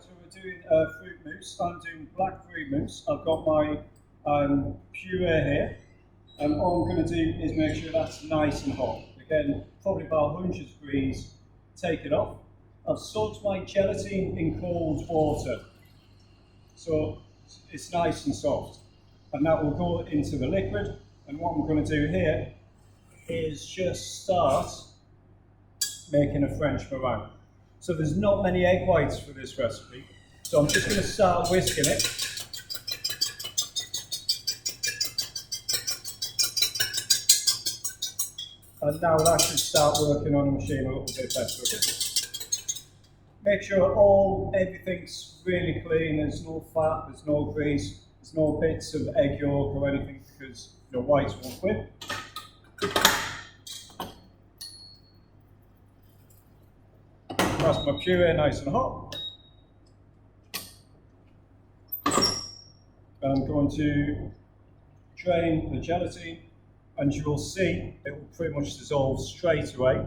so we're doing fruit mousse. I'm doing black fruit mousse. I've got my puree here, and all I'm going to do is make sure that's nice and hot. Again, probably about 100 degrees. Take it off. I've soaked my gelatine in cold water, so it's nice and soft. And that will go into the liquid. And what I'm going to do here is just start making a French meringue. So there's not many egg whites for this recipe, so I'm just going to start whisking it. And now that should start working on the machine a little bit better. Okay? Make sure everything's really clean, there's no fat, there's no grease, there's no bits of egg yolk or anything, because your whites won't whip. That's my puree nice and hot. I'm going to drain the gelatine, and you will see it will pretty much dissolve straight away.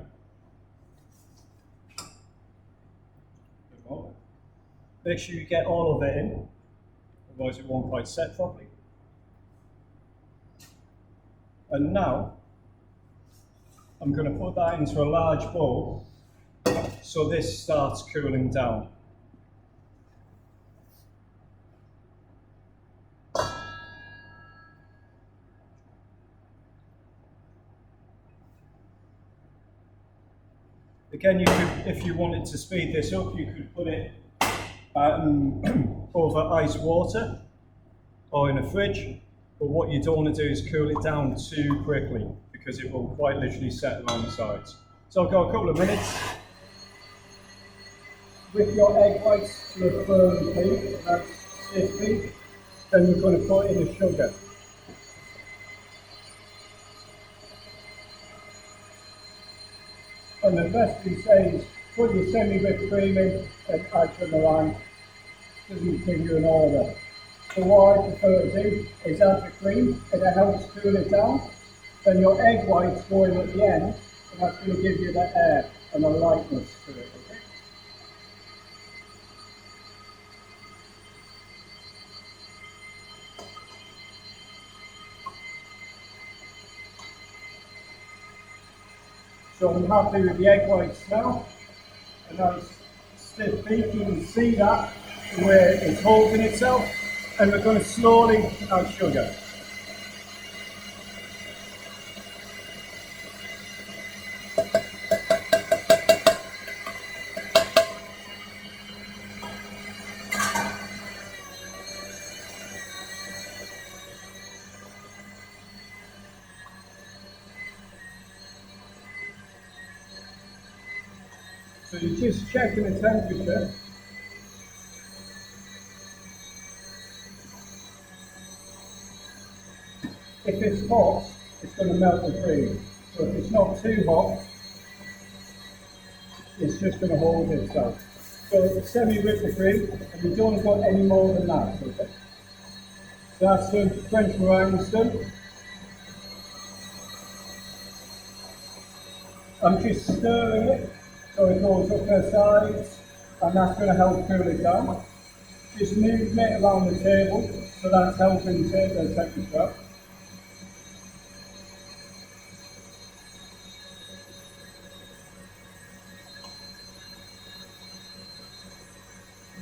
Make sure you get all of it in, otherwise it won't quite set properly. And now I'm going to put that into a large bowl so this starts cooling down. Again, you could, if you wanted to speed this up, you could put it over ice water or in a fridge, but what you don't want to do is cool it down too quickly, because it will quite literally set around the sides. So I've got a couple of minutes. Whip your egg whites to a firm peak, about stiff peak, then we're going to put in the sugar. And the best we say is put your semi-whipped cream in and add your meringue. Doesn't give you an order. So what I prefer to do is add the cream, and it helps cool it down. Then your egg whites go in at the end, and that's going to give you the air and the lightness to it. Okay? So I'm happy with the egg whites now. A nice stiff peak, you can see that where it's holding itself, and we're going to slowly add sugar. So you're just checking the temperature. If it's hot, it's going to melt the cream. So if it's not too hot, it's just going to hold itself. So semi-whip the cream, and you don't want any more than that. Okay? So that's the French meringue done. I'm just stirring it so it goes up the sides, and that's going to help cool it down. Just move it around the table, so that's helping take the temperature up.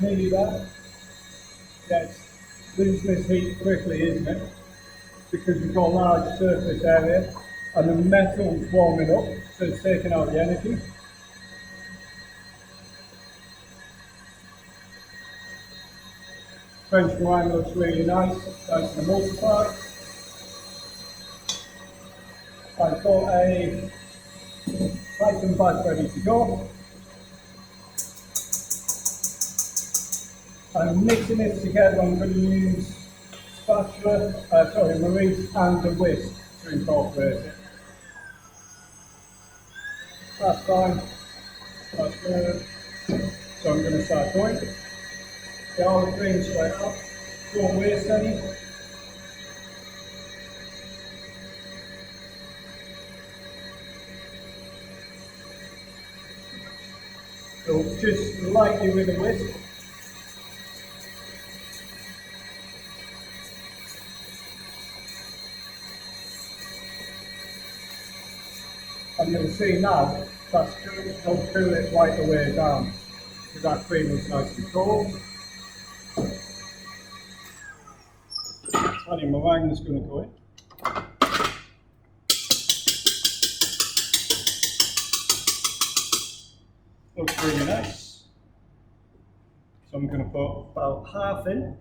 Nearly there. Yes, lose this heat quickly, isn't it? Because we've got a large surface area and the metal's warming up, so it's taking out the energy. French meringue looks really nice and emulsified. I've got a piping bag ready to go. I'm mixing this together. I'm going to use Maurice and the whisk to incorporate it. That's fine. That's good. So I'm going to start going. Get all the cream straight up. Don't waste any. So just lightly with a whisk. And you'll see now that's going to cool it right the way down because that cream is nice and cold. Tiny meringue is going to go in. Looks really nice. So I'm going to put about half in.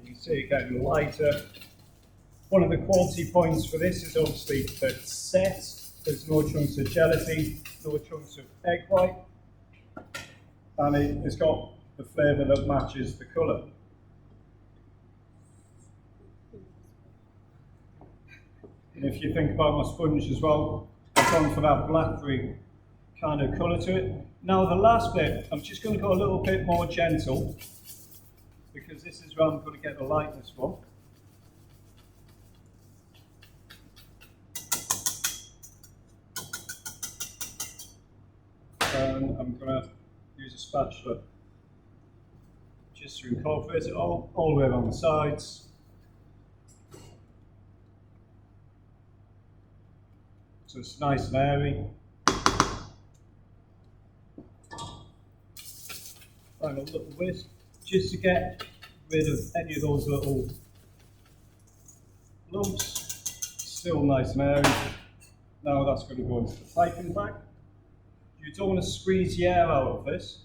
You see it getting lighter. One of the quality points for this is obviously that it's set. There's no chunks of gelatine, no chunks of egg white, and it's got the flavour that matches the colour. And if you think about my sponge as well, I've gone for that blackberry kind of colour to it. Now the last bit, I'm just going to go a little bit more gentle, because this is where I'm going to get the lightness from. And I'm going to use a spatula just to incorporate it all the way around the sides. So it's nice and airy. Find a little whisk, just to get rid of any of those little lumps. Still nice and airy. Now that's going to go into the piping bag. You don't want to squeeze the air out of this.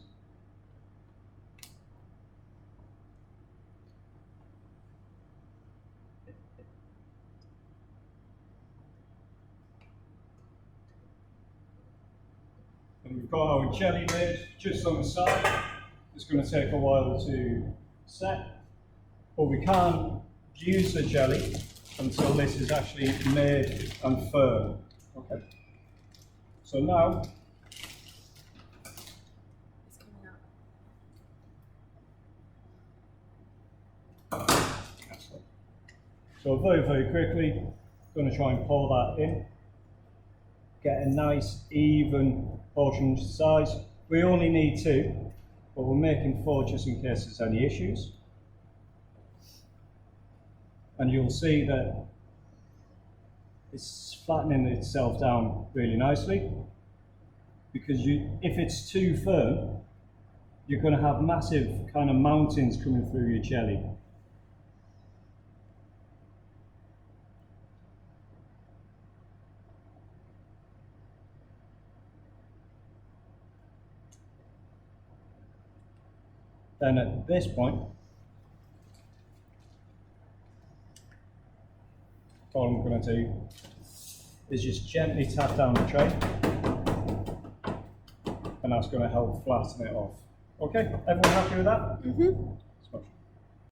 And we've got our jelly made just on the side. It's going to take a while to set, but we can't use the jelly until this is actually made and firm. Okay. So now, so very quickly, going to try and pour that in. Get a nice even portion size. We only need 2, but we're making 4 just in case there's any issues. And you'll see that it's flattening itself down really nicely, because if it's too firm, you're going to have massive kind of mountains coming through your jelly. Then at this point, all I'm going to do is just gently tap down the tray, and that's going to help flatten it off. Okay, everyone happy with that? Mm-hmm.